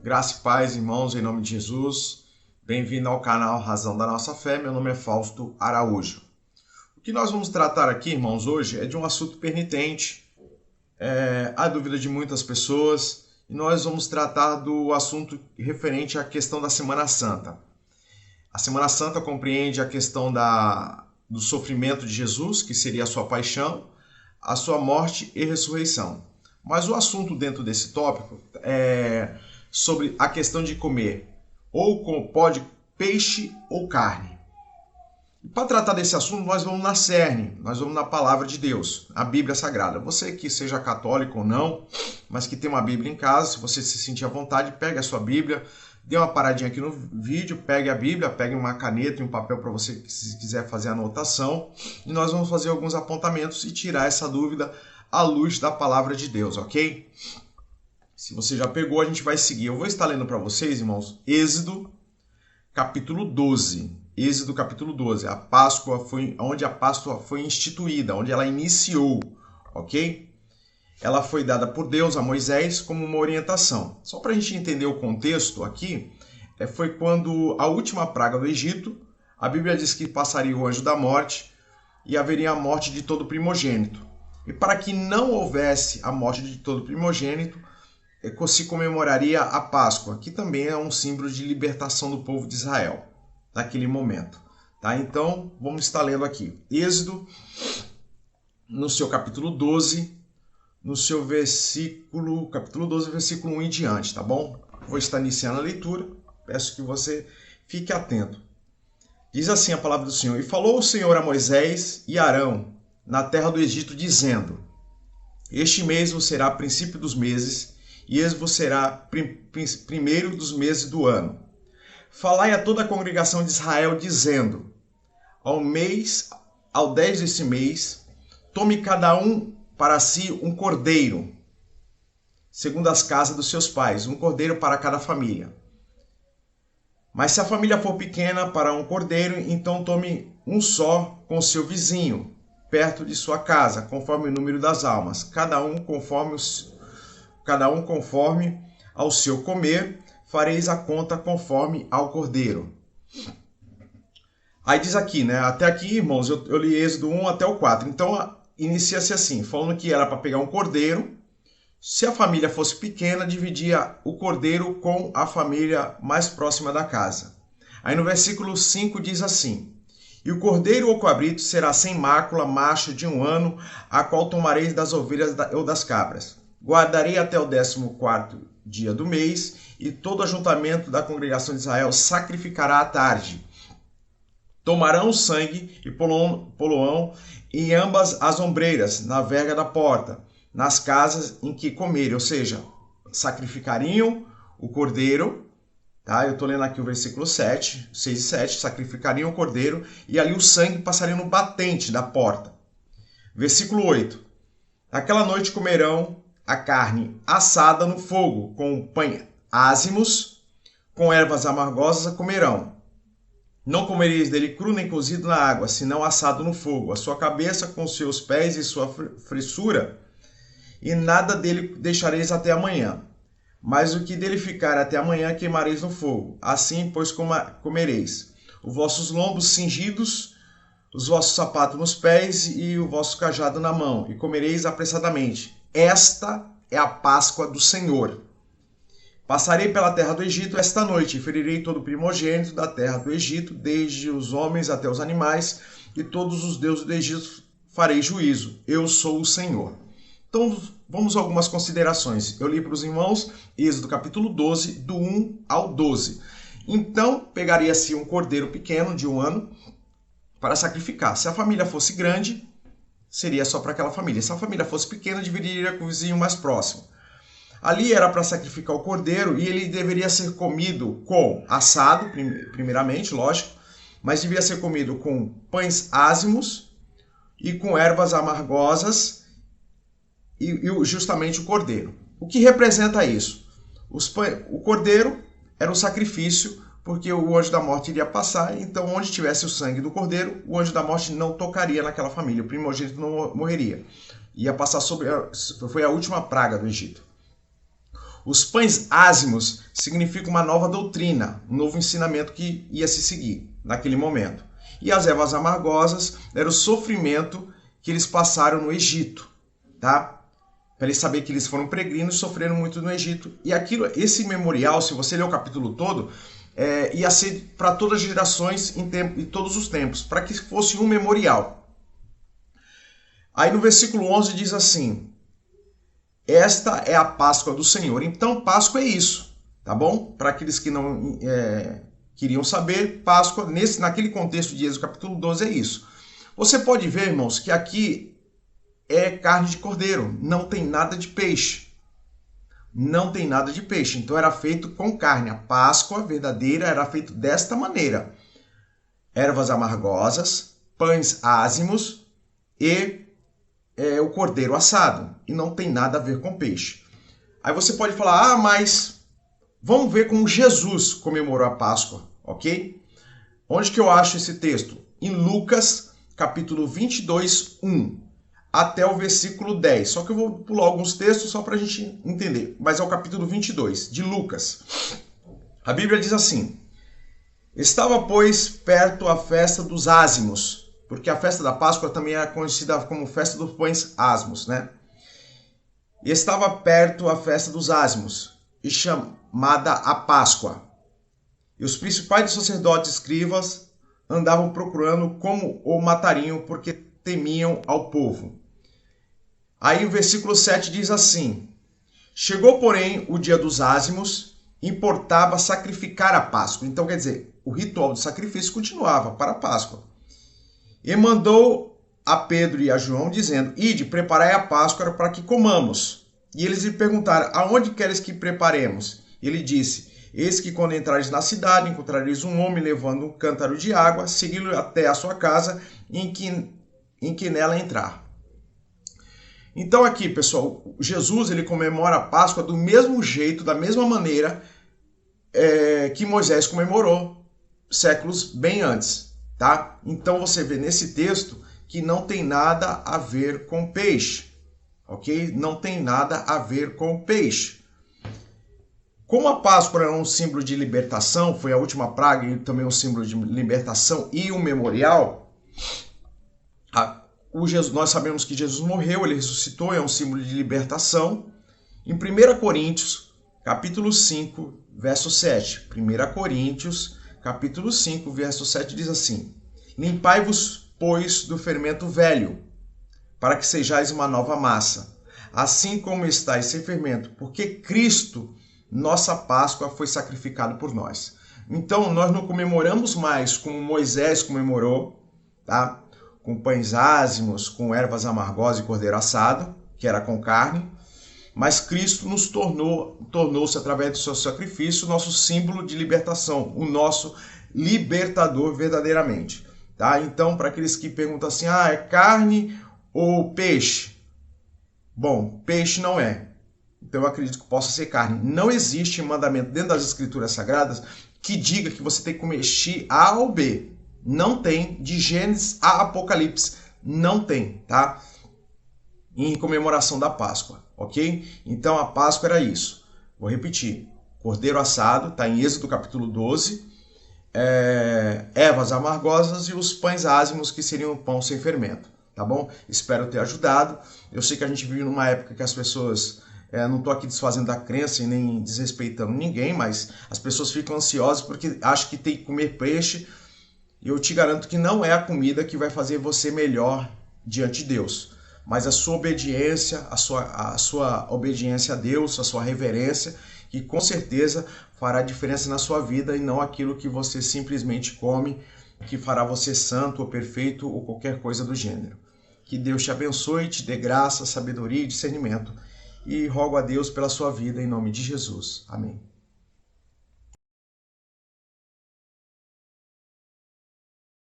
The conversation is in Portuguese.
Graça e paz, irmãos, em nome de Jesus. Bem-vindo ao canal Razão da Nossa Fé. Meu nome é Fausto Araújo. O que nós vamos tratar aqui, irmãos, hoje é de um assunto pertinente, a dúvida de muitas pessoas, e nós vamos tratar do assunto referente à questão da Semana Santa. A Semana Santa compreende a questão do sofrimento de Jesus, que seria a sua paixão, a sua morte e ressurreição. Mas o assunto dentro desse tópico é sobre a questão de comer pode peixe ou carne. E para tratar desse assunto, nós vamos na cerne, nós vamos na palavra de Deus, a Bíblia Sagrada. Você que seja católico ou não, mas que tem uma Bíblia em casa, se você se sentir à vontade, pegue a sua Bíblia, dê uma paradinha aqui no vídeo, pegue a Bíblia, pegue uma caneta e um papel para você, se quiser fazer anotação, e nós vamos fazer alguns apontamentos e tirar essa dúvida à luz da palavra de Deus, ok? Se você já pegou, a gente vai seguir. Eu vou estar lendo para vocês, irmãos, Êxodo, capítulo 12. Êxodo, capítulo 12. Onde a Páscoa foi instituída, onde ela iniciou, ok? Ela foi dada por Deus a Moisés como uma orientação. Só para a gente entender o contexto aqui, foi quando a última praga do Egito, a Bíblia diz que passaria o anjo da morte e haveria a morte de todo primogênito. E para que não houvesse a morte de todo primogênito, se comemoraria a Páscoa, que também é um símbolo de libertação do povo de Israel, naquele momento. Tá? Então, vamos estar lendo aqui. Êxodo, no seu capítulo 12, no seu capítulo 12, versículo 1 em diante, tá bom? Vou estar iniciando a leitura, peço que você fique atento. Diz assim a palavra do Senhor: E falou o Senhor a Moisés e Arão na terra do Egito, dizendo: Este mês vos será princípio dos meses, e esse vos será primeiro dos meses do ano. Falai a toda a congregação de Israel, dizendo: ao 10 desse mês, tome cada um para si um cordeiro, segundo as casas dos seus pais, um cordeiro para cada família. Mas se a família for pequena para um cordeiro, então tome um só com seu vizinho, perto de sua casa, conforme o número das almas, cada um conforme ao seu comer, fareis a conta conforme ao cordeiro. Aí diz aqui, né? Até aqui, irmãos, eu li Êxodo 1 até o 4. Então, inicia-se assim, falando que era para pegar um cordeiro. Se a família fosse pequena, dividia o cordeiro com a família mais próxima da casa. Aí no versículo 5 diz assim: E o cordeiro ou cabrito será sem mácula, macho de 1 ano, a qual tomareis das ovelhas ou das cabras. Guardarei até o 14º dia do mês, e todo ajuntamento da congregação de Israel sacrificará à tarde. Tomarão o sangue e poloão em ambas as ombreiras, na verga da porta, nas casas em que comerem. Ou seja, sacrificariam o cordeiro, tá? Eu estou lendo aqui o versículo 6 e 7, sacrificariam o cordeiro, e ali o sangue passaria no batente da porta. Versículo 8. Naquela noite comerão a carne assada no fogo, com pães ázimos, com ervas amargosas a comerão. Não comereis dele cru nem cozido na água, senão assado no fogo, a sua cabeça com seus pés e sua fressura, e nada dele deixareis até amanhã. Mas o que dele ficar até amanhã queimareis no fogo. Assim, pois, comereis os vossos lombos cingidos, os vossos sapatos nos pés e o vosso cajado na mão, e comereis apressadamente. Esta é a Páscoa do Senhor. Passarei pela terra do Egito esta noite, e ferirei todo o primogênito da terra do Egito, desde os homens até os animais, e todos os deuses do Egito farei juízo. Eu sou o Senhor. Então, vamos a algumas considerações. Eu li para os irmãos Êxodo capítulo 12, do 1 ao 12. Então, pegaria-se um cordeiro pequeno de 1 ano para sacrificar. Se a família fosse grande, seria só para aquela família. Se a família fosse pequena, dividiria com o vizinho mais próximo. Ali era para sacrificar o cordeiro e ele deveria ser comido com assado, primeiramente, lógico, mas devia ser comido com pães ázimos e com ervas amargosas e justamente o cordeiro. O que representa isso? O cordeiro era o sacrifício, porque o anjo da morte iria passar, então onde tivesse o sangue do cordeiro, o anjo da morte não tocaria naquela família, o primogênito não morreria. Ia passar foi a última praga do Egito. Os pães ázimos significam uma nova doutrina, um novo ensinamento que ia se seguir naquele momento. E as ervas amargosas era o sofrimento que eles passaram no Egito, tá? Para eles saberem que eles foram peregrinos, sofreram muito no Egito. E esse memorial, se você ler o capítulo todo, ia ser para todas as gerações em todos os tempos, para que fosse um memorial. Aí no versículo 11 diz assim: esta é a Páscoa do Senhor. Então, Páscoa é isso, tá bom? Para aqueles que não queriam saber, Páscoa, naquele contexto de Êxodo capítulo 12, é isso. Você pode ver, irmãos, que aqui é carne de cordeiro, não tem nada de peixe. Não tem nada de peixe, então era feito com carne. A Páscoa verdadeira era feita desta maneira: ervas amargosas, pães ázimos e o cordeiro assado, e não tem nada a ver com peixe. Aí você pode falar, mas vamos ver como Jesus comemorou a Páscoa, ok? Onde que eu acho esse texto? Em Lucas, capítulo 22, 1, até o versículo 10. Só que eu vou pular alguns textos só para a gente entender, mas é o capítulo 22, de Lucas. A Bíblia diz assim: estava, pois, perto a festa dos ázimos, porque a festa da Páscoa também é conhecida como festa dos pães ázimos, né? E estava perto a festa dos ázimos, e chamada a Páscoa. E os principais dos sacerdotes e escribas andavam procurando como o matariam, porque temiam ao povo. Aí o versículo 7 diz assim: chegou, porém, o dia dos ázimos, importava sacrificar a Páscoa. Então, quer dizer, o ritual do sacrifício continuava para a Páscoa. E mandou a Pedro e a João, dizendo: ide, preparai a Páscoa para que comamos. E eles lhe perguntaram: aonde queres que preparemos? Ele disse: eis que quando entrares na cidade, encontrareis um homem levando um cântaro de água, segui-lo até a sua casa, em que nela entrar. Então aqui, pessoal, Jesus ele comemora a Páscoa do mesmo jeito, da mesma maneira que Moisés comemorou séculos bem antes. Tá? Então você vê nesse texto que não tem nada a ver com peixe, ok? Não tem nada a ver com peixe. Como a Páscoa é um símbolo de libertação, foi a última praga e também um símbolo de libertação e um memorial, nós sabemos que Jesus morreu, ele ressuscitou, é um símbolo de libertação. Em 1 Coríntios, capítulo 5, verso 7. 1 Coríntios, capítulo 5, verso 7 diz assim: limpai-vos, pois, do fermento velho, para que sejais uma nova massa, assim como estáis sem fermento, porque Cristo, nossa Páscoa, foi sacrificado por nós. Então, nós não comemoramos mais como Moisés comemorou, tá? Com pães ázimos, com ervas amargosas e cordeiro assado, que era com carne, mas Cristo nos tornou-se, através do seu sacrifício, o nosso símbolo de libertação, o nosso libertador verdadeiramente. Tá? Então, para aqueles que perguntam assim, é carne ou peixe? Bom, peixe não é. Então, eu acredito que possa ser carne. Não existe mandamento dentro das Escrituras Sagradas que diga que você tem que comer X, A ou B. Não tem. De Gênesis a Apocalipse, não tem, tá? Em comemoração da Páscoa, ok? Então, a Páscoa era isso. Vou repetir. Cordeiro assado, está em Êxodo capítulo 12. Ervas amargosas e os pães ázimos, que seriam pão sem fermento, tá bom? Espero ter ajudado. Eu sei que a gente vive numa época que as pessoas, não estou aqui desfazendo da crença e nem desrespeitando ninguém, mas as pessoas ficam ansiosas porque acham que tem que comer peixe, e eu te garanto que não é a comida que vai fazer você melhor diante de Deus, mas a sua obediência, a sua obediência a Deus, a sua reverência, que com certeza fará diferença na sua vida, e não aquilo que você simplesmente come, que fará você santo ou perfeito ou qualquer coisa do gênero. Que Deus te abençoe, te dê graça, sabedoria e discernimento. E rogo a Deus pela sua vida em nome de Jesus. Amém.